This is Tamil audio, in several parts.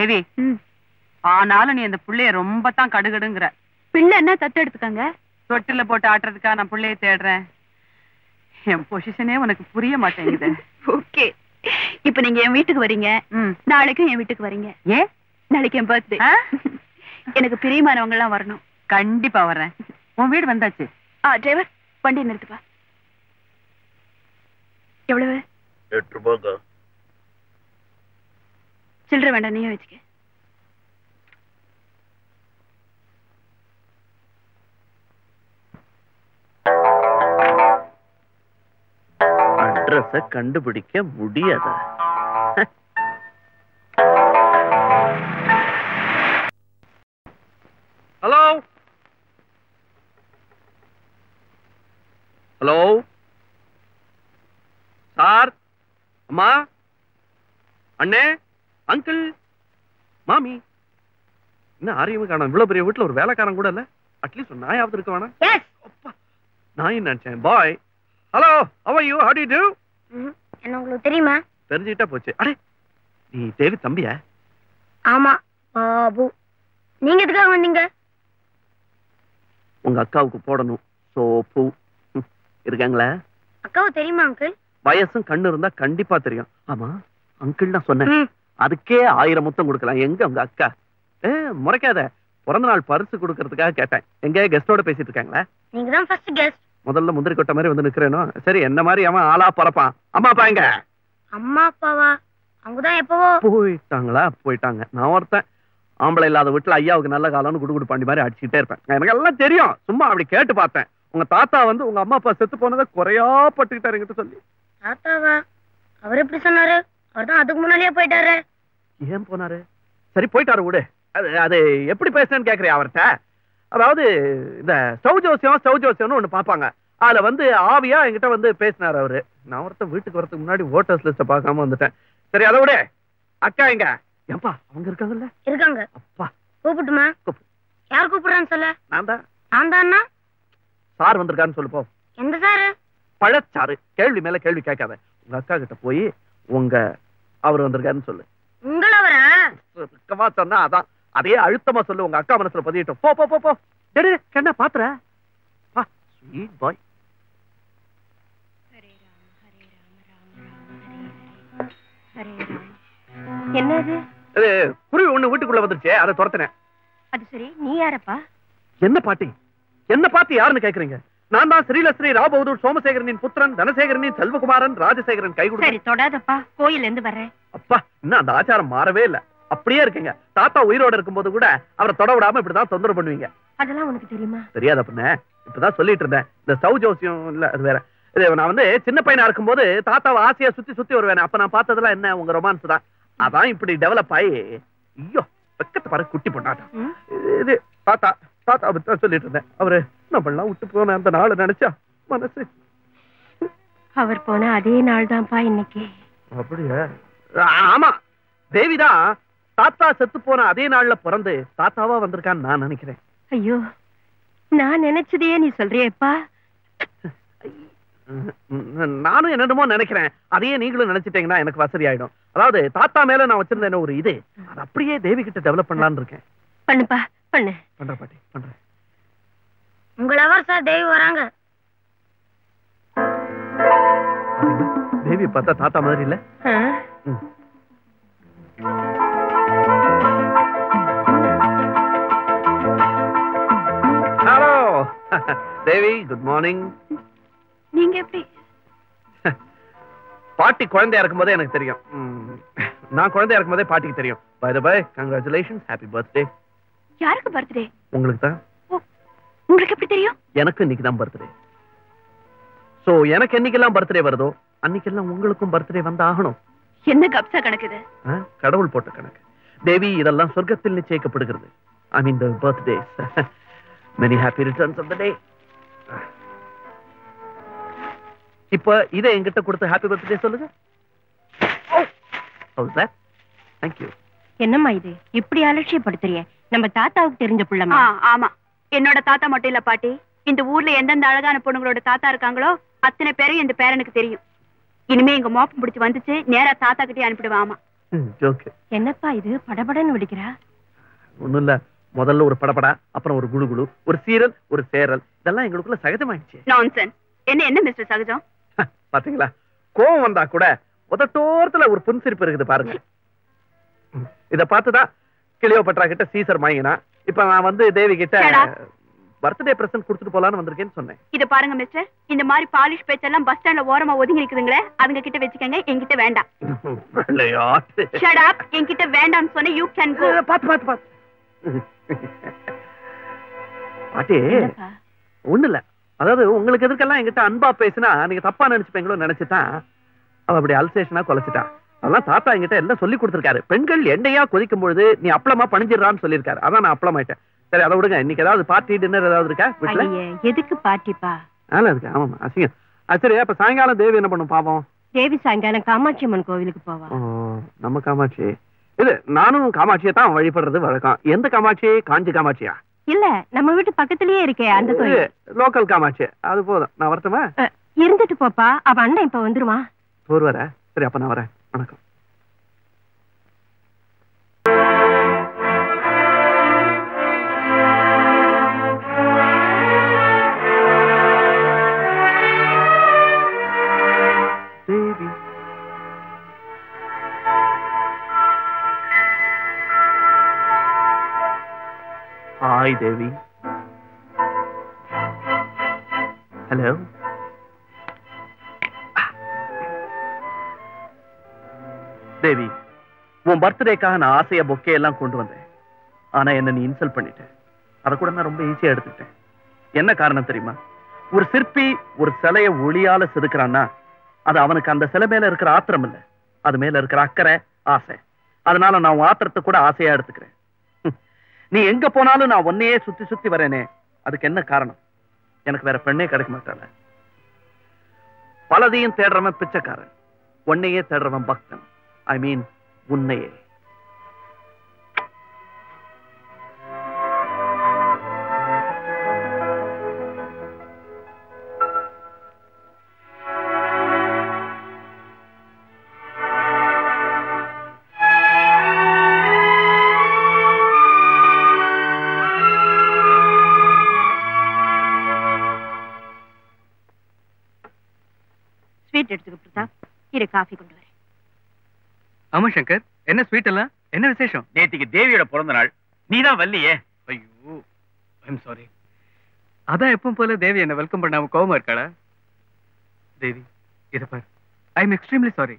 தேவி, ஆனாலும் நீ அந்த பிள்ளைய ரொம்ப தான் கடுகடுங்கிற. பிள்ளை என்ன தத்து எடுத்துக்காங்க? தொட்டில போட்டு ஆட்டுறதுக்கா நான் பிள்ளைய தேடுறேன்? என் பொசிஷனே உனக்கு புரிய மாட்டேங்குது. ஓகே, இப்ப நீங்க என் வீட்டுக்கு வரீங்க, நாளைக்கும் என் வீட்டுக்கு வரீங்க. ஏன்? நாளைக்கு என் பர்த்டே. எனக்கு பிரியமானவங்க எல்லாம் வரணும். கண்டிப்பா வர்றேன். உன் வீடு வந்தாச்சு. டிரைவர், வண்டி நிறுத்துப்பா. எவ்வளவு? 8 ரூபாய்க்கா. சில்லற வேண்டாம், நீயே வச்சுக்க. அட்ரஸ கண்டுபிடிக்க முடியாத. ஹலோ ஹலோ சார், அம்மா, அண்ணே, அங்கிள், மாமி, என்ன ஆரியமும் காணும். இவ்வளவு பெரிய வீட்டுல ஒரு வேலைக்காரன் கூட இல்ல. அட்லீஸ்ட் ஒரு நாயாவது இருக்க வேணாம். நான் நினைச்சேன் bye. Hello, how are you? How do you do? என்ன உங்களுக்கு தெரியுமா? தெரிஞ்சுக்கிட்டா போச்சு. அடே, நீ தேவி தம்பியா? ஆமா பாபு. நீங்க எதுக்காக வந்தீங்க? உங்க அக்காவுக்கு போடணும் சோப்பு. இருக்காங்களா? அக்காவுக்கு தெரியுமா அங்கிள்? வயசும் கண்ணு இருந்தா கண்டிப்பா தெரியும். ஆமா, அங்கிள் நான் சொன்னேன். அதுக்கே 1000 முத்தம் கொடுக்கலாம். எங்க உங்க அக்கா? முறைக்காத. பிறந்த நாள் பரிசு கொடுக்கறதுக்காக கேட்டேன். எங்க கெஸ்டோட பேசிட்டு இருக்காங்களா? நீங்க தான் ஃபர்ஸ்ட் கெஸ்ட். முதல்ல முந்திரி கொட்ட மாதிரி வந்து நிக்கிறேனோ? சரி, என்ன மாதிரி அவன் ஆளா பறப்பான். அம்மா அப்பா எங்க? அம்மா அப்பாவா? அவங்கதான் எப்பவோ போயிட்டாங்களா? போயிட்டாங்க. நான் ஒருத்தன் ஆம்பளை இல்லாத வீட்டுல ஐயாவுக்கு நல்ல காலம்னு குடுகுடு பாண்டி மாதிரி அடிச்சுட்டே இருப்பேன். எனக்கு எல்லாம் தெரியும். சும்மா அப்படி கேட்டு பார்த்தேன். உங்க தாத்தா வந்து உங்க அம்மா அப்பா செத்து போனதை குறையா பட்டுக்கிட்டாரு என்கிட்ட சொல்லி. தாத்தாவா? அவர் எப்படி சொன்னாரு? அவர் தான் அதுக்கு முன்னாடியே போயிட்டாரு. ஏன் போனாரு? சரி, போயிட்டாரு விடு. அது எப்படி பேசுறேன்னு கேக்குறியா அவர்கிட்ட? அதாவது இந்த சௌஜோசியம்னு ஒண்ணு பாப்பாங்க. அதுல வந்து ஆவியா என்கிட்ட வந்து பேசினாரு அவரு. நான் ஒருத்தன் வீட்டுக்கு வரதுக்கு முன்னாடி ஓட்டர்ஸ் லிஸ்ட பார்க்காம வந்துட்டேன். சரி, அதை விட அக்கா எங்க? ஏன்பா அவங்க இருக்காங்கல்ல? இருக்காங்க. அப்பா, கூப்பிட்டுமா? யார் கூப்பிடுறான்னு சொல்ல? நான் தான். நான் தானா? சார் வந்திருக்காருன்னு சொல்லு போ. எந்த சாரு? பழச்சாரு. கேள்வி மேல கேள்வி கேட்காத. உங்க அக்கா கிட்ட போய் உங்க அவர் வந்திருக்காருன்னு சொல்லு. உங்களவரா? சொன்னா அதான். அதே அழுத்தமா சொல்லு. உங்க அக்கா மனசுல பதியட்டும். போ போ போ போ. என்ன பாத்துற? ஸ்வீட் பாய். என்னது? குருவி ஒண்ணு வீட்டுக்குள்ள வந்துருச்சு. அதை துரத்தினேன். அது சரி, நீ யாரப்பா? என்ன பாட்டி? என்ன பாட்டி யாருன்னு கேக்குறீங்க? நான் தான் ஸ்ரீலஸ்ரீ ராபகதூர் சோமசேகரனின் புத்திரன், தனசேகரனின் செல்வகுமாரன், ராஜசேகரன் கை கொடுத்து. சரி, தொடாதப்பா. கோயில இருந்து வர்றேன். அப்பா, இன்னும் அந்த ஆச்சாரம் மாறவே இல்ல. அப்படியே இருக்குங்க. தாத்தா உயிரோட இருக்கும்போது கூட அவரை தொட விடாம இப்படிதான் தொந்தரவு பண்ணுவீங்க. அதெல்லாம் உனக்கு தெரியுமா? தெரியாத பொண்ணு. இப்பதான் சொல்லிட்டு இருந்தேன். இந்த சௌஜோசியம் இல்ல, அது வேற. நான் வந்து சின்ன பையனா இருக்கும்போது தாத்தாவை ஆசையா சுத்தி சுத்தி வருவேன். அப்ப நான் பார்த்ததெல்லாம் என்ன? உங்க ரொமான்ஸ் தான். அதான் இப்படி டெவலப் ஆகி. ஐயோ, பக்கத்து பாரு, குட்டி பொண்ணாட்டம். இது தாத்தா தாத்தா பத்தி சொல்லிட்டு இருந்தேன். அவரு நம்மளாம் விட்டு போன அந்த நாள் நினைச்சா மனசு. அவர் போன அதே நாள் தான்ப்பா இன்னைக்கு. அப்படியா? ஆமா, தேவிதான் தாத்தா செத்து போன அதே நாள்ல பிறந்து தாத்தாவா வந்திருக்கான்னு நான் நினைக்கிறேன். ஐயோ, நான் நினைச்சதையே நீ சொல்றியப்பா. நானும் என்னமோ நினைக்கிறேன். அதையே நீங்களும் நினைச்சிட்டீங்கன்னா எனக்கு வசதி ஆயிடும். அதாவது தாத்தா மேல நான் வச்சிருந்தேன் ஒரு இது, அது அப்படியே தேவி கிட்ட டெவலப் பண்ணலான்னு இருக்கேன். பண்ணுப்பா, பண்ணு. பண்ற பாட்டி, பண்றேன். உங்களவர் சார் தேவி வராங்க. தேவி பார்த்தா தாத்தா மாதிரி இல்ல? ஹலோ தேவி, குட் மார்னிங். நீங்க எப்படி? பாட்டி குழந்தையா இருக்கும் போதே எனக்கு தெரியும். நான் குழந்தையா இருக்கும் போதே பாட்டிக்கு தெரியும். By the by, congratulations, happy birthday. யாருக்கு பர்த்டே? உங்களுக்கு தான். உங்களுக்கு எப்படி தெரியும்? எனக்கு இன்னைக்கு தான் பர்த்டே. சோ எனக்கு என்னைக்கெல்லாம் பர்த்டே வருதோ அன்னைக்கெல்லாம் உங்களுக்கும் பர்த்டே வந்து ஆகணும். என்ன கப்சா கணக்குது? கடவுள் போட்ட கணக்கு தேவி. இதெல்லாம் சொர்க்கத்தில் நிச்சயிக்கப்படுகிறது. ஐ மீன் தி birthdays. many happy returns of the day. இப்ப இதை என்கிட்ட கொடுத்து ஹாப்பி பர்த்டே சொல்லுங்க. House that? Thank you. என்னம்மா இது இப்படி அலட்சியப்படுத்துறிய? நம்ம தாத்தாவுக்கு தெரிஞ்ச புள்ளமா? ஆமா, என்னோட தாத்தா மட்டும் இல்ல பாட்டி. இந்த ஊர்ல எந்தெந்த அழகான பொண்ணுங்களோட தாத்தா இருக்காங்களோ அத்தனை பேரும் இந்த பேரனுக்கு தெரியும். இனிமே எங்க மோப்பம் பிடிச்சு வந்துச்சு நேரா தாத்தா கிட்டே அனுப்பிடுவாமா. ஜோக்கு. என்னப்பா இது படபடன்னு வெடிக்கிறா? ஒண்ணும் இல்ல, முதல்ல ஒரு படபடா, அப்புறம் ஒரு குடு, ஒரு சீரல், ஒரு சேரல், இதெல்லாம் எங்களுக்குள்ள சகஜமாயிடுச்சு. நான்சென்ஸ். என்ன மிஸ்டர் சகஜம்? பாத்தீங்களா, கோவம் வந்தா கூட உதட்டோரத்துல ஒரு புன்சிரிப்பு இருக்குது பாருங்க. இத பார்த்துதான் கிளியோபட்ரா கிட்ட சீசர் வாங்கினா. இப்ப நான் வந்து தேவி கிட்ட பர்த்டே பிரசன்ட் கொடுத்துட்டு போலான்னு வந்திருக்கேன்னு சொன்னேன். இத பாருங்க மிஸ்டர், இந்த மாதிரி பாலிஷ் பேச்செல்லாம் பஸ் ஸ்டாண்ட்ல ஓரமா ஒதுங்கி இருக்குதுங்களே, அதுங்க கிட்ட வச்சுக்கங்க, என்கிட்ட வேண்டாம். ஷட் அப், என்கிட்ட வேண்டாம்னு சொன்ன யூ கேன் கோ. பாத்து பாட்டி, ஒண்ணு இல்ல, அதாவது உங்களுக்கு எதுக்கெல்லாம் என்கிட்ட அன்பா பேசினா நீங்க தப்பா நினைச்சுப்பீங்களோ நினைச்சுதான் அவ அப்படி அல்சேஷனா கொலைச்சிட்டா. அதெல்லாம் தாத்தா என்கிட்ட எல்லாம் சொல்லி கொடுத்திருக்காரு. பெண்கள் எண்ணெயா கொதிக்கும் பொழுது நீ அப்பளமா பணிஞ்சிடறான்னு சொல்லியிருக்காரு. அதான் நான் அப்பளமாயிட்டேன். சரி, அதை விடுங்க. இன்னைக்கு ஏதாவது பார்ட்டி டின்னர் ஏதாவது இருக்கா வீட்டுல? எதுக்கு பார்ட்டிப்பா? நல்லா இருக்கு. ஆமாமா, அசிங்கம். சரி, அப்ப சாயங்காலம் தேவி என்ன பண்ணும் பாப்போம்? தேவி சாயங்காலம் காமாட்சி அம்மன் கோவிலுக்கு போவா. நம்ம காமாட்சி? இது நானும் காமாட்சியை தான் வழிபடுறது வழக்கம். எந்த காமாட்சி? காஞ்சி காமாட்சியா? இல்ல, நம்ம வீட்டு பக்கத்திலேயே இருக்கே அந்த கோயில். லோக்கல் காமாட்சி. அது போதும். நான் வரட்டுமா? இருந்துட்டு போப்பா, அவ அண்ணன் இப்ப வந்துருவான். ஒரு வர. சரி, அப்ப நான் வரேன். வணக்கம். தேவி, ஹாய் தேவி. ஹலோ. தேவி, உன் பர்த்டேக்காக நான் ஆசைய பொக்கே எல்லாம் கொண்டு வந்தேன். ஆனா என்ன நீ இன்சல்ட் பண்ணிட்ட. அதை கூட நான் ரொம்ப ஈஸியா எடுத்துட்டேன். என்ன காரணம் தெரியுமா? ஒரு சிற்பி ஒரு சிலைய ஒளியால செதுக்குறான்னா அது அவனுக்கு அந்த சிலை மேல இருக்கிற ஆத்திரம் இல்ல, அது மேல இருக்கிற அக்கறை, ஆசை. அதனால நான் உன் ஆத்திரத்தை கூட ஆசையா எடுத்துக்கிறேன். நீ எங்க போனாலும் நான் உன்னையே சுத்தி சுத்தி வரேனே, அதுக்கு என்ன காரணம்? எனக்கு வேற பெண்ணே கிடைக்க மாட்டாள. பலதையும் தேடுறவன் பிச்சைக்காரன், உன்னையே தேடுறவன் பக்தன். ஐ மீன் உன்னையே. ஸ்வீட் எடுத்துக்க பிரதாப். இரு, காஃபி கொண்டு வரேன். ஆமா சங்கர், என்ன ஸ்வீட் எல்லாம்? என்ன விசேஷம்? நேத்திக்கு தேவியோட பிறந்த நாள், நீதான் வல்லியே. ஐயோ, ஐம் சாரி. அதான் எப்பவும் போல தேவி என்ன வெல்கம் பண்ணாம கோவமா இருக்காளா? தேவி, இத பாரு, ஐ எம் எக்ஸ்ட்ரீம்லி சாரி.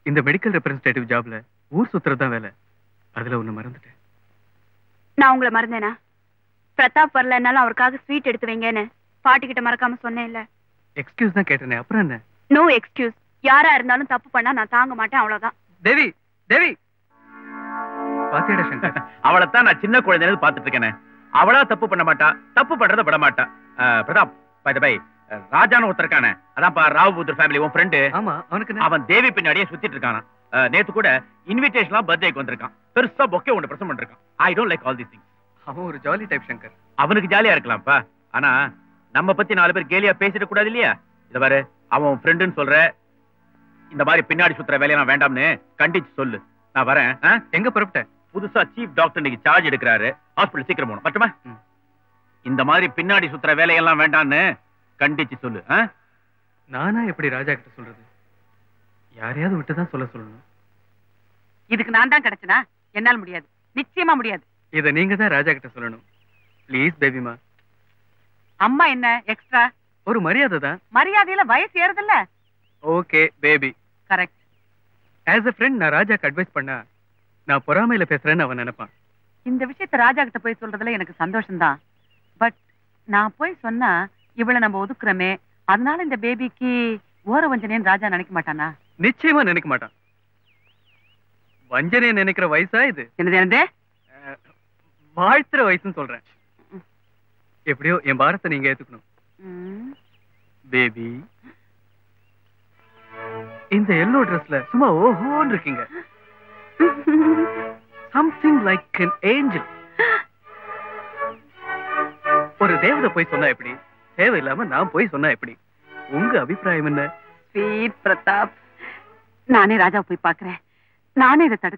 இந்த மெடிக்கல் ரெப்ரசன்டேட்டிவ் ஜாப்ல ஊர் சுத்துறதுதான் வேலை. அதுல ஒண்ணு மறந்துட்டேன். நான் உங்களை மறந்தேனா? பிரதாப் வரலன்னாலும் அவருக்காக ஸ்வீட் எடுத்து வைங்கன்னு பாட்டிக்கிட்ட மறக்காம சொன்னேன் இல்ல. எக்ஸ்கியூஸ் தான் கேட்டேனே, அப்புறம் என்ன? No excuse. யாரா இருந்தாலும் தப்பு பண்ணா நான் தாங்க மாட்டேன், அவ்வளவுதான். தேவி, தேவி பாத்தியாடா சங்கர், அவளைத்தான் நான் சின்ன குழந்தைன்னு பாத்துட்டு இருக்கேன். அவளா தப்பு பண்ண மாட்டா, தப்பு பண்றத விட மாட்டா. பிரதாப், பை த பை, ராஜான்னு ஒருத்தர் இருக்கானே, அதான்ப்பா ராவ் புத்தர் ஃபேமிலி உன் ஃப்ரெண்டு. ஆமா, அவனுக்கு அவன் தேவி பின்னாடியே சுத்திட்டு இருக்கானா. நேத்து கூட இன்விடேஷன்லாம் பர்த்டேக்கு வந்திருக்கான். பெருசா பொக்கே ஒன்று பிரசன்ட் பண்ணிருக்கான். I don't like all these things. அவன் ஒரு ஜாலி டைப் சங்கர். அவனுக்கு ஜாலியா இருக்கலாம்ப்பா, ஆனா நம்ம பத்தி 4 பேர் கேலியா பேசிட்டு கூடாது இல்லையா? இத பாரு, அவன் ஃப்ரெண்டுன்னு சொல்ற, இந்த மாதிரி பின்னாடி சுத்துற வேலையெல்லாம் வேண்டாம்னு கண்டிச்சு சொல்லு. நான் வரேன். எங்க புறப்பட்டேன்? புதுசா சீஃப் டாக்டர் இன்னைக்கு சார்ஜ் எடுக்கிறாரு. ஹாஸ்பிடல் சீக்கிரம் போகணும். மட்டுமா? இந்த மாதிரி பின்னாடி சுத்துற வேலையெல்லாம் வேண்டாம்னு கண்டிச்சு சொல்லு. நானா எப்படி ராஜா கிட்ட சொல்றது? யாரையாவது விட்டுதான் சொல்ல சொல்லணும். இதுக்கு நான் தான் கிடைச்சனா? என்னால் முடியாது, நிச்சயமா முடியாது. இத நீங்க தான் ராஜா கிட்ட சொல்லணும். ப்ளீஸ் பேபிமா. அம்மா என்ன எக்ஸ்ட்ரா? ஒரு மரியாதை தான். மரியாதையில வயசு ஏறுதுல்ல. Okay baby. Correct. As a friend நான் ராஜாக்கு அட்வைஸ் பண்ணா நான் பொறாமையில பேசுறேன்னு அவன் நினைப்பான். இந்த விஷயத்தை ராஜா கிட்ட போய் சொல்றதுல எனக்கு சந்தோஷம்தான். பட் நான் போய் சொன்னா இவளை நம்ம ஒதுக்குறமே, அதனால இந்த பேபிக்கு ஓர வஞ்சனைன்னு ராஜா நினைக்க மாட்டானா? நிச்சயமா நினைக்க மாட்டான். வஞ்சனையை நினைக்கிற வயசா இது? என்னது? வாழ்த்துற வயசுன்னு சொல்றேன். எப்படியோ என் பாரத்தை நீங்க ஏத்துக்கணும் பேபி. இந்த எல்லோ ட்ரெஸ்ல சும்மா ஓஹோன்னு இருக்கீங்க. Something like an angel. ஒரு தேவதை போய் சொன்னா எப்படி? தேவையில்லாம நான் போய் சொன்னா எப்படி? உங்க அபிப்பிராயம் என்ன? ஸ்வீட் பிரதாப், நானே ராஜா போய் பாக்குறேன். நானே இதை தடுக்க